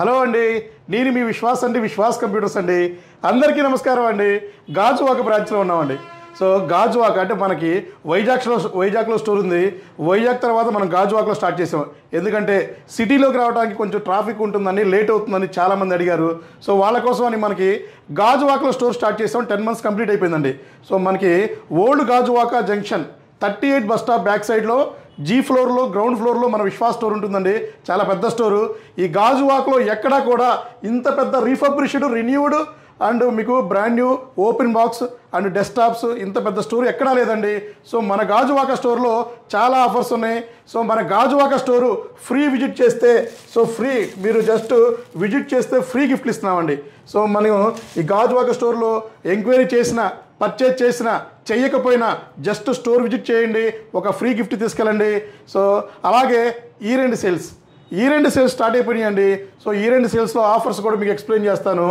Hello అండి, నేను మీ విశ్వాస్ అండి, విశ్వాస్ కంప్యూటర్స్ అండి. అందరికీ నమస్కారం అండి. గాజువాక బ్రాంచ్లో ఉన్నామండి. సో గాజువాక అంటే మనకి వైజాగ్లో స్టోర్ ఉంది. వైజాగ్ తర్వాత మనం గాజువాకలో స్టార్ట్ చేసాం. ఎందుకంటే సిటీలోకి రావడానికి కొంచెం ట్రాఫిక్ ఉంటుందని, లేట్ అవుతుందని చాలామంది అడిగారు. సో వాళ్ళ కోసం అని మనకి గాజువాకలో స్టోర్ స్టార్ట్ చేసాం. 10 months కంప్లీట్ అయిపోయిందండి. సో మనకి old Gajuwaka junction 38 bus stop back సైడ్లో జీ ఫ్లోర్లో, గ్రౌండ్ ఫ్లోర్లో మన విశ్వాస్ స్టోర్ ఉంటుందండి. చాలా పెద్ద స్టోరు. ఈ గాజువాకలో ఎక్కడా కూడా ఇంత పెద్ద రీఫర్బిష్డ్, రిన్యూడ్ అండ్ మీకు brand new open box and desktops ఇంత పెద్ద స్టోర్ ఎక్కడా లేదండి. సో మన గాజువాక స్టోర్లో చాలా ఆఫర్స్ ఉన్నాయి. సో మన గాజువాక స్టోరు ఫ్రీ విజిట్ చేస్తే, సో ఫ్రీ మీరు జస్ట్ విజిట్ చేస్తే ఫ్రీ గిఫ్ట్లు ఇస్తున్నామండి. సో మనం ఈ గాజువాక స్టోర్లో ఎంక్వైరీ చేసిన, పర్చేజ్ చేసిన, చెయ్యకపోయినా జస్ట్ స్టోర్ విజిట్ చేయండి, ఒక ఫ్రీ గిఫ్ట్ తీసుకెళ్ళండి. సో అలాగే ఈ రెండు సేల్స్ స్టార్ట్ అయిపోయినాయండి. సో ఈ రెండు సేల్స్లో ఆఫర్స్ కూడా మీకు ఎక్స్ప్లెయిన్ చేస్తాను.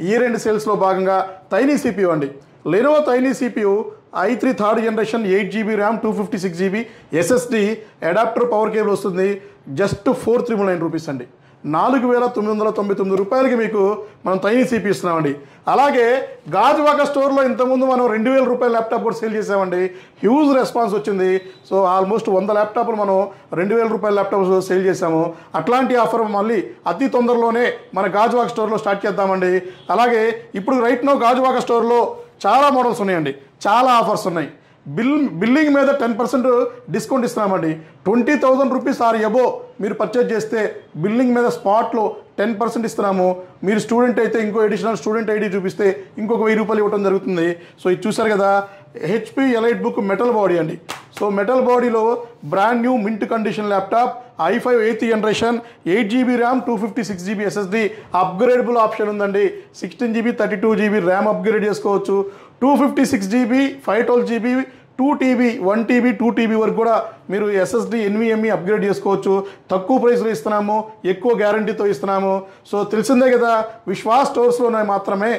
ఈ రెండు సేల్స్లో భాగంగా తైనీ సిపియు అండి, Lenovo tiny CPU i3 third generation 8GB RAM 256GB SSD adapter power cable వస్తుంది. జస్ట్ 4,399 రూపీస్ అండి. 4,999 రూపాయలకి మీకు మనం తైనీ సిపి ఇస్తున్నామండి. అలాగే గాజువాక స్టోర్లో ఇంతకుముందు మనం 2,000 రూపాయల ల్యాప్టాప్ కూడా సేల్ చేసామండి. హ్యూజ్ రెస్పాన్స్ వచ్చింది. సో ఆల్మోస్ట్ 100 ల్యాప్టాప్లు మనం 2,000 రూపాయల ల్యాప్టాప్స్ సేల్ చేసాము. అట్లాంటి ఆఫర్ మళ్ళీ అతి తొందరలోనే మన గాజువాక స్టోర్లో స్టార్ట్ చేద్దామండి. అలాగే ఇప్పుడు రైట్ నౌ గాజువాక స్టోర్లో చాలా మోడల్స్ ఉన్నాయండి, చాలా ఆఫర్స్ ఉన్నాయి. బిల్లింగ్ మీద 10% డిస్కౌంట్ ఇస్తున్నామండి. 20,000 రూపీస్ ఆర్ ఎబో మీరు పర్చేజ్ చేస్తే బిల్లింగ్ మీద స్పాట్లో 10% ఇస్తున్నాము. మీరు స్టూడెంట్ అయితే ఇంకో అడిషనల్ స్టూడెంట్ ఐడి చూపిస్తే ఇంకొక 1,000 రూపాయలు ఇవ్వడం జరుగుతుంది. సో ఇది చూసారు కదా, HP elite book metal body అండి. సో మెటల్ బాడీలో brand new mint condition laptop i5 8th generation 8GB RAM 256GB SSD upgradable option ఉందండి. 16GB 32GB ర్యామ్ అప్గ్రేడ్ చేసుకోవచ్చు. 256GB 512GB 2TB 1TB 2TB వరకు కూడా మీరు SSD NVMe అప్గ్రేడ్ చేసుకోవచ్చు. తక్కువ ప్రైస్లో ఇస్తున్నాము, ఎక్కువ గ్యారంటీతో ఇస్తున్నాము. సో తెలిసిందే కదా, విశ్వాస్ స్టోర్స్లోనే మాత్రమే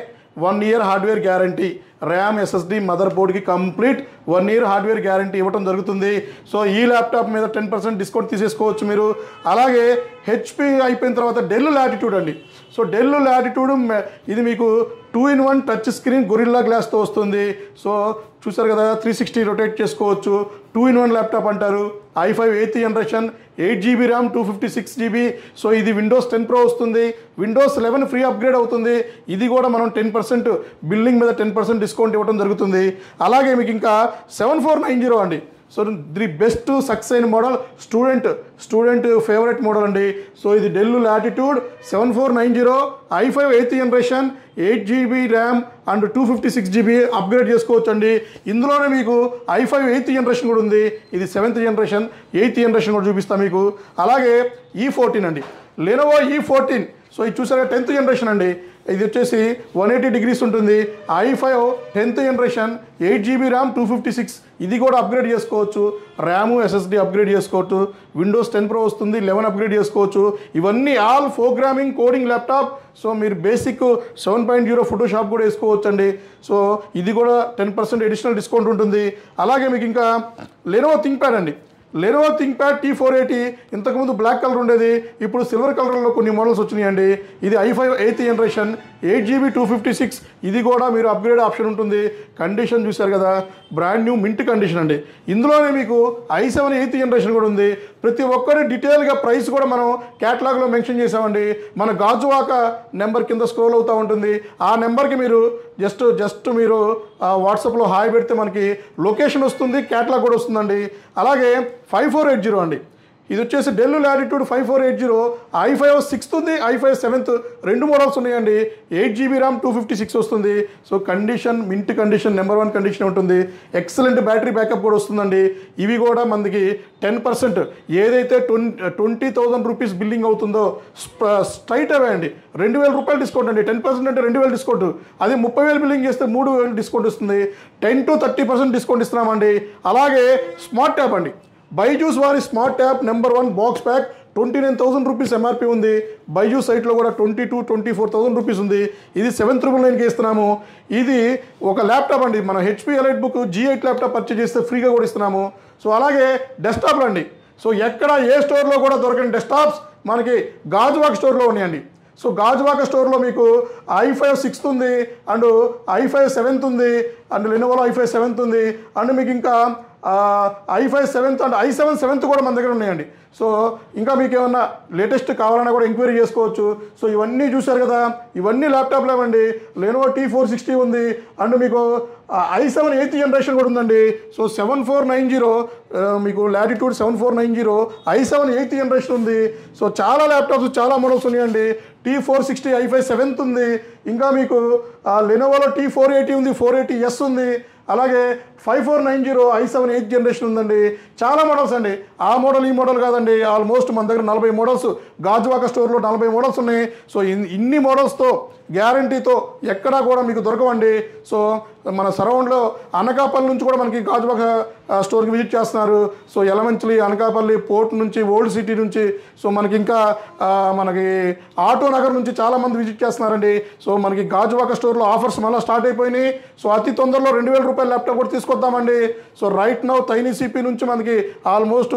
1 year hardware guarantee, RAM SSD మదర్ బోర్డ్కి కంప్లీట్ 1 year హార్డ్వేర్ గ్యారంటీ ఇవ్వడం జరుగుతుంది. సో ఈ ల్యాప్టాప్ మీద 10% డిస్కౌంట్ తీసేసుకోవచ్చు మీరు. అలాగే HP అయిపోయిన తర్వాత డెల్ లాటిట్యూడ్ అండి. సో డెల్ లాటిట్యూడ్ ఇది మీకు 2-in-1 టచ్ స్క్రీన్ గొరిల్లా గ్లాస్తో వస్తుంది. సో చూసారు కదా, 360 రొటేట్ చేసుకోవచ్చు. 2-in-1 ల్యాప్టాప్ అంటారు. i5 8th generation 8GB RAM 256GB. So ఇది విండోస్ 10 Pro వస్తుంది. విండోస్ 11 ఫ్రీ అప్గ్రేడ్ అవుతుంది. ఇది కూడా మనం 10% బిల్లింగ్ మీద 10% డిస్కౌంట్ ఇవ్వడం జరుగుతుంది. అలాగే మీకు ఇంకా 7490 అండి. సో ది బెస్ట్ సక్సెస్ అయిన మోడల్, స్టూడెంట్ ఫేవరెట్ మోడల్ అండి. సో ఇది del latitude 7490 i5 8th generation 8GB RAM and 256GB upgrade చేసుకోవచ్చు అండి. ఇందులోనే మీకు i5 8th జనరేషన్ కూడా ఉంది. ఇది 7th జనరేషన్ 8th జనరేషన్ కూడా చూపిస్తాను మీకు. అలాగే E14 అండి, లెనోవో E14. సో ఇది చూసారా 10th జనరేషన్ అండి. ఇది వచ్చేసి 180 degrees ఉంటుంది. i5 10th generation 8GB RAM 256, ఇది కూడా అప్గ్రేడ్ చేసుకోవచ్చు. ర్యామ్ SSD అప్గ్రేడ్ చేసుకోవచ్చు. విండోస్ 10 Pro వస్తుంది, 11 అప్గ్రేడ్ చేసుకోవచ్చు. ఇవన్నీ all programming coding laptop. So మీరు బేసిక్ 7.0 ఫోటోషాప్ కూడా వేసుకోవచ్చు అండి. సో ఇది కూడా 10% అడిషనల్ డిస్కౌంట్ ఉంటుంది. అలాగే మీకు ఇంకా లెనోవో థింక్ప్యాడ్ అండి. లెనోవో థింక్ప్యాడ్ T480 ఇంతకుముందు బ్లాక్ కలర్ ఉండేది, ఇప్పుడు సిల్వర్ కలర్లో కొన్ని మోడల్స్ వచ్చినాయండి. ఇది i5 8th జనరేషన్ 8GB 256, ఇది కూడా మీరు అప్గ్రేడ్ ఆప్షన్ ఉంటుంది. కండిషన్ చూశారు కదా, బ్రాండ్ న్యూ మింట్ కండిషన్ అండి. ఇందులోనే మీకు i7 8th జనరేషన్ కూడా ఉంది. ప్రతి ఒక్కరి డీటెయిల్గా ప్రైస్ కూడా మనం క్యాటలాగ్లో మెన్షన్ చేసామండి. మన గాజువాక నెంబర్ కింద స్క్రోల్ అవుతూ ఉంటుంది. ఆ నెంబర్కి మీరు జస్ట్ మీరు వాట్సాప్లో హాయ్ పెడితే మనకి లొకేషన్ వస్తుంది, క్యాటలాగ్ కూడా వస్తుందండి. అలాగే 5480 అండి. ఇది వచ్చేసి డెల్ లాటిట్యూడ్ 5480, i5 6th ఉంది, i5 7th, 2 మోడల్స్ ఉన్నాయండి. 8GB ర్యామ్ 256 వస్తుంది. So condition mint condition, number 1 condition ఉంటుంది. ఎక్సలెంట్ బ్యాటరీ బ్యాకప్ కూడా వస్తుందండి. ఇవి కూడా మనకి 10% ఏదైతే 20,000 రూపీస్ బిల్లింగ్ అవుతుందో స్ట్రైట్ అవే అండి 2,000 రూపాయలు డిస్కౌంట్ అండి. 10% అంటే 2,000 డిస్కౌంట్. అదే 30,000 బిల్లింగ్ చేస్తే 3,000 డిస్కౌంట్ వస్తుంది. 10 to 30% డిస్కౌంట్ ఇస్తున్నామండి. అలాగే స్మార్ట్ ట్యాబ్ అండి, బైజూస్ వారి smart tab number 1 box pack 29,000 rupees MRP ఉంది. బైజూస్ సైట్లో కూడా 22,000-24,000 రూపీస్ ఉంది. ఇది 7,999కి ఇస్తున్నాము. ఇది ఒక ల్యాప్టాప్ అండి. మన HP elite book G8 laptop purchase చేస్తే ఫ్రీగా కూడా ఇస్తున్నాము. సో అలాగే డెస్క్టాప్లు అండి. సో ఎక్కడ ఏ స్టోర్లో కూడా దొరకని డెస్క్టాప్స్ మనకి గాజువాక స్టోర్లో ఉన్నాయండి. సో గాజువాక స్టోర్లో మీకు i5 6th ఉంది, అండ్ i5 7th ఉంది, అండ్ లెనోవోలో i5 7th ఉంది, అండ్ మీకు ఇంకా i5 7th and i7 7th కూడా మన దగ్గర ఉన్నాయండి. సో ఇంకా మీకు ఏమన్నా లేటెస్ట్ కావాలన్నా కూడా ఎంక్వైరీ చేసుకోవచ్చు. సో ఇవన్నీ చూశారు కదా, ఇవన్నీ ల్యాప్టాప్లు ఏమండి. లెనోవో T460 ఉంది, అండ్ మీకు i7 8th జనరేషన్ కూడా ఉందండి. సో 7490 మీకు లాటిట్యూడ్ 7490 i7 8th జనరేషన్ ఉంది. సో చాలా ల్యాప్టాప్స్ చాలా మోడల్స్ ఉన్నాయండి. T460 i5 7th ఉంది, ఇంకా మీకు లెనోవోలో T480 ఉంది, 480S ఉంది, అలాగే 5490 i7 8th జనరేషన్ ఉందండి. చాలా మోడల్స్ అండి. ఆ మోడల్ ఈ మోడల్ కాదండి, ఆల్మోస్ట్ మన దగ్గర 40 మోడల్స్ గాజువాక స్టోర్లో 40 మోడల్స్ ఉన్నాయి. సో ఇన్ని మోడల్స్తో గ్యారంటీతో ఎక్కడా కూడా మీకు దొరకవండి. సో మన సరౌండ్లో అనకాపల్లి నుంచి కూడా మనకి గాజువాక స్టోర్కి విజిట్ చేస్తున్నారు. సో యలమంచిలి, అనకాపల్లి, పోర్ట్ నుంచి, ఓల్డ్ సిటీ నుంచి, సో మనకి ఇంకా మనకి ఆటో నగర్ నుంచి చాలామంది విజిట్ చేస్తున్నారండి. సో మనకి గాజువాక స్టోర్లో ఆఫర్స్ మళ్ళీ స్టార్ట్ అయిపోయినాయి. సో అతి తొందరలో 2000 రూపాయల ల్యాప్టాప్ కూడా తీసుకొద్దామండి. సో రైట్ నౌ తైనీ సిపి నుంచి మనకి ఆల్మోస్ట్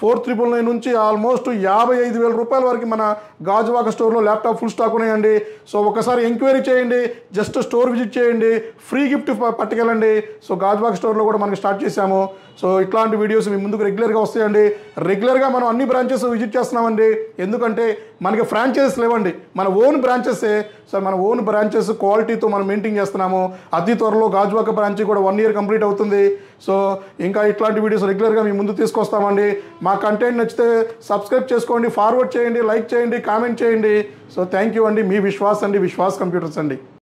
4999 నుంచి ఆల్మోస్ట్ 55,000 రూపాయల వరకు మన గాజువాక స్టోర్లో ల్యాప్టాప్ ఫుల్ స్టాక్ ఉన్నాయండి. సో ఒకసారి ఎంక్వైరీ చేయండి, జస్ట్ స్టోర్ విజిట్ చేయండి, ఫ్రీ గిఫ్ట్ పట్టుకెళ్ళండి. సో గాజువాక స్టోర్లో కూడా మనకి స్టార్ట్ చేశాము. సో ఇట్లాంటి వీడియోస్ మీ ముందుకు రెగ్యులర్గా వస్తాయండి. రెగ్యులర్గా మనం అన్ని బ్రాంచెస్ విజిట్ చేస్తున్నామండి. ఎందుకంటే మనకి ఫ్రాంచైజెస్ లేవండి, మన ఓన్ బ్రాంచెసే. సో మన ఓన్ బ్రాంచెస్ క్వాలిటీతో మనం మెయింటైన్ చేస్తున్నాము. అతి త్వరలో గాజువాక బ్రాంచ్ కూడా 1 year కంప్లీట్ అవుతుంది. సో ఇంకా ఇట్లాంటి వీడియోస్ రెగ్యులర్గా మీ ముందు తీసుకొస్తామండి. మా కంటెంట్ నచ్చితే సబ్స్క్రైబ్ చేసుకోండి, ఫార్వర్డ్ చేయండి, లైక్ చేయండి, కామెంట్ చేయండి. సో థ్యాంక్ యూ అండి. మీ విశ్వాస్ అండి, విశ్వాస్ కంప్యూటర్స్ అండి.